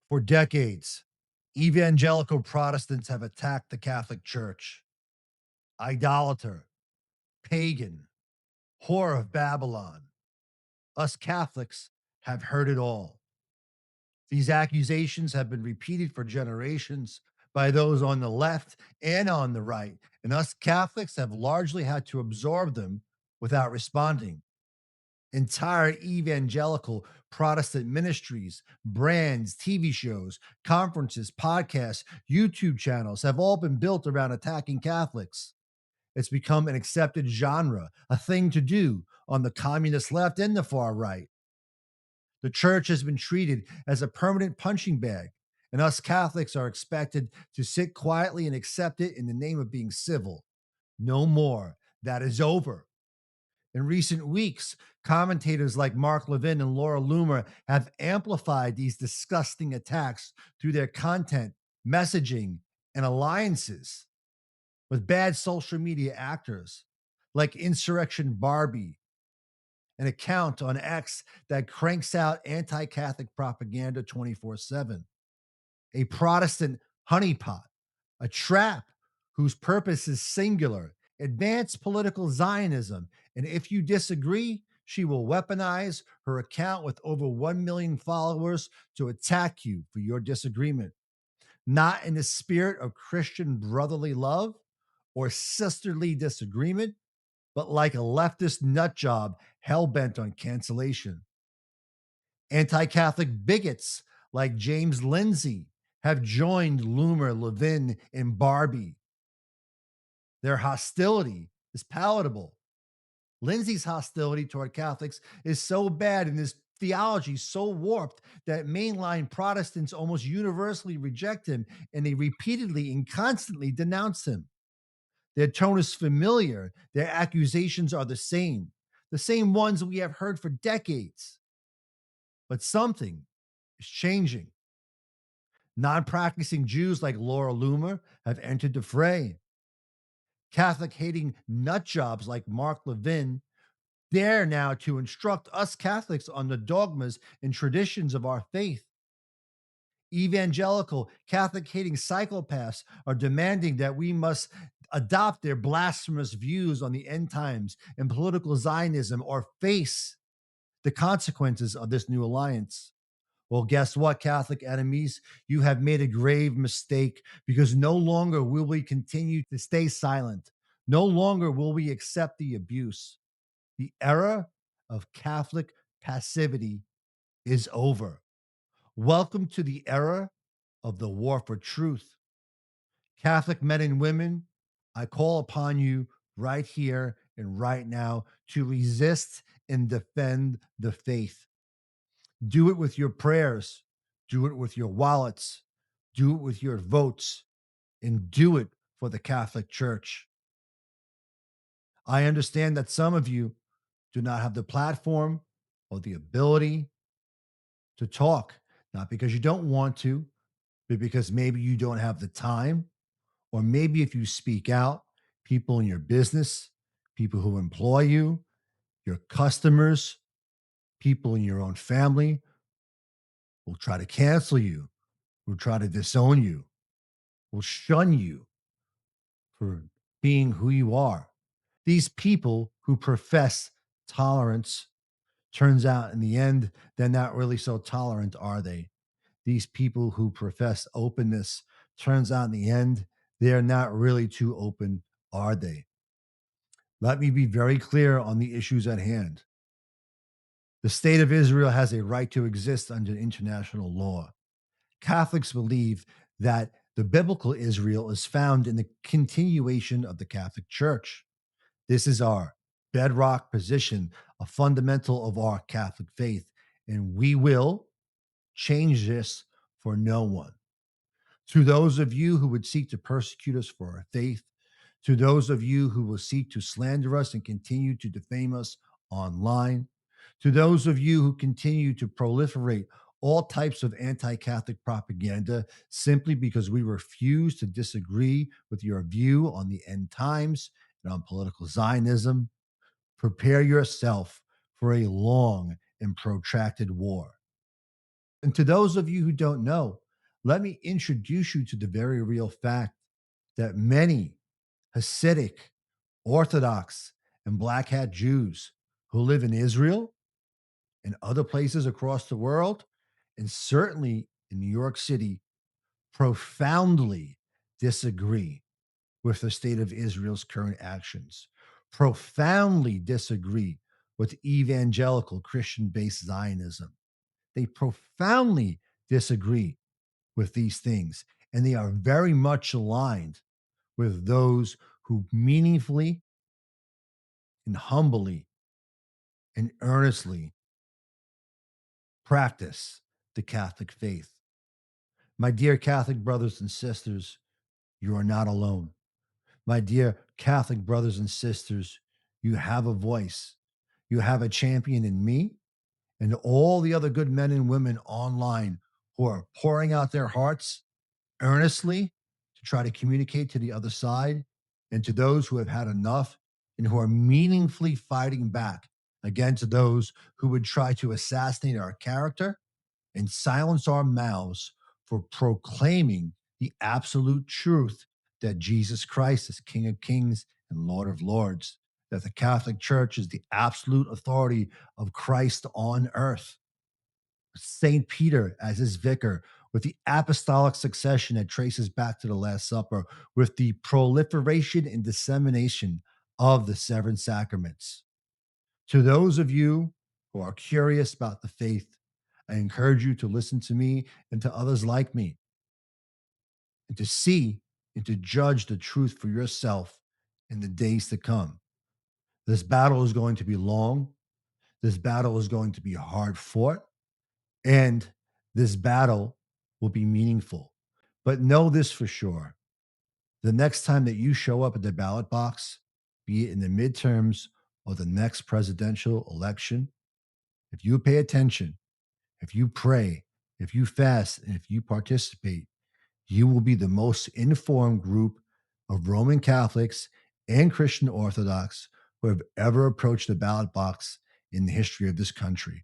For decades, evangelical Protestants have attacked the Catholic Church. Idolater, pagan, whore of Babylon. Us Catholics have heard it all. These accusations have been repeated for generations by those on the left and on the right, and us Catholics have largely had to absorb them without responding. Entire evangelical Protestant ministries, brands, TV shows, conferences, podcasts, YouTube channels have all been built around attacking Catholics. It's become an accepted genre, a thing to do on the communist left and the far right. The church has been treated as a permanent punching bag, and us Catholics are expected to sit quietly and accept it in the name of being civil. No more. That is over. In recent weeks, commentators like Mark Levin and Laura Loomer have amplified these disgusting attacks through their content, messaging, and alliances with bad social media actors like Insurrection Barbie, an account on X that cranks out anti Catholic propaganda 24/7, a Protestant honeypot, a trap whose purpose is singular, advance political Zionism. And if you disagree, she will weaponize her account with over 1 million followers to attack you for your disagreement. Not in the spirit of Christian brotherly love or sisterly disagreement, but like a leftist nut job hell bent on cancellation. Anti Catholic bigots like James Lindsay have joined Loomer, Levin, and Barbie. Their hostility is palatable. Lindsay's hostility toward Catholics is so bad and his theology so warped that mainline Protestants almost universally reject him and they repeatedly and constantly denounce him. Their tone is familiar, their accusations are the same ones we have heard for decades. But something is changing. Non practicing Jews like Laura Loomer have entered the fray. Catholic hating nut jobs like Mark Levin dare now to instruct us Catholics on the dogmas and traditions of our faith. Evangelical Catholic hating psychopaths are demanding that we must adopt their blasphemous views on the end times and political Zionism or face the consequences of this new alliance. Well, guess what, Catholic enemies? You have made a grave mistake because no longer will we continue to stay silent. No longer will we accept the abuse. The era of Catholic passivity is over. Welcome to the era of the war for truth. Catholic men and women, I call upon you right here and right now to resist and defend the faith. Do it with your prayers, do it with your wallets, do it with your votes, and do it for the Catholic Church. I understand that some of you do not have the platform or the ability to talk, not because you don't want to, but because maybe you don't have the time, or maybe if you speak out, people in your business, people who employ you, your customers, people in your own family will try to cancel you, will try to disown you, will shun you for being who you are. These people who profess tolerance, turns out in the end, they're not really so tolerant, are they? These people who profess openness, turns out in the end, they're not really too open, are they? Let me be very clear on the issues at hand. The state of Israel has a right to exist under international law. Catholics believe that the biblical Israel is found in the continuation of the Catholic Church. This is our bedrock position, a fundamental of our Catholic faith, and we will change this for no one. To those of you who would seek to persecute us for our faith, to those of you who will seek to slander us and continue to defame us online, to those of you who continue to proliferate all types of anti Catholic propaganda simply because we refuse to disagree with your view on the end times and on political Zionism, prepare yourself for a long and protracted war. And to those of you who don't know, let me introduce you to the very real fact that many Hasidic, Orthodox, and Black Hat Jews who live in Israel and other places across the world, and certainly in New York City, profoundly disagree with the state of Israel's current actions, profoundly disagree with evangelical Christian based Zionism. They profoundly disagree with these things, and they are very much aligned with those who meaningfully and humbly and earnestly practice the Catholic faith. My dear Catholic brothers and sisters, you are not alone. My dear Catholic brothers and sisters, you have a voice. You have a champion in me and all the other good men and women online who are pouring out their hearts earnestly to try to communicate to the other side, and to those who have had enough and who are meaningfully fighting back against those who would try to assassinate our character and silence our mouths for proclaiming the absolute truth that Jesus Christ is King of Kings and Lord of Lords, that the Catholic Church is the absolute authority of Christ on earth. St. Peter as his vicar, with the apostolic succession that traces back to the Last Supper, with the proliferation and dissemination of the seven sacraments. To those of you who are curious about the faith, I encourage you to listen to me and to others like me, and to see and to judge the truth for yourself in the days to come. This battle is going to be long. This battle is going to be hard fought. And this battle will be meaningful. But know this for sure: the next time that you show up at the ballot box, be it in the midterms or the next presidential election, if you pay attention, if you pray, if you fast, and if you participate, you will be the most informed group of Roman Catholics and Christian Orthodox who have ever approached the ballot box in the history of this country.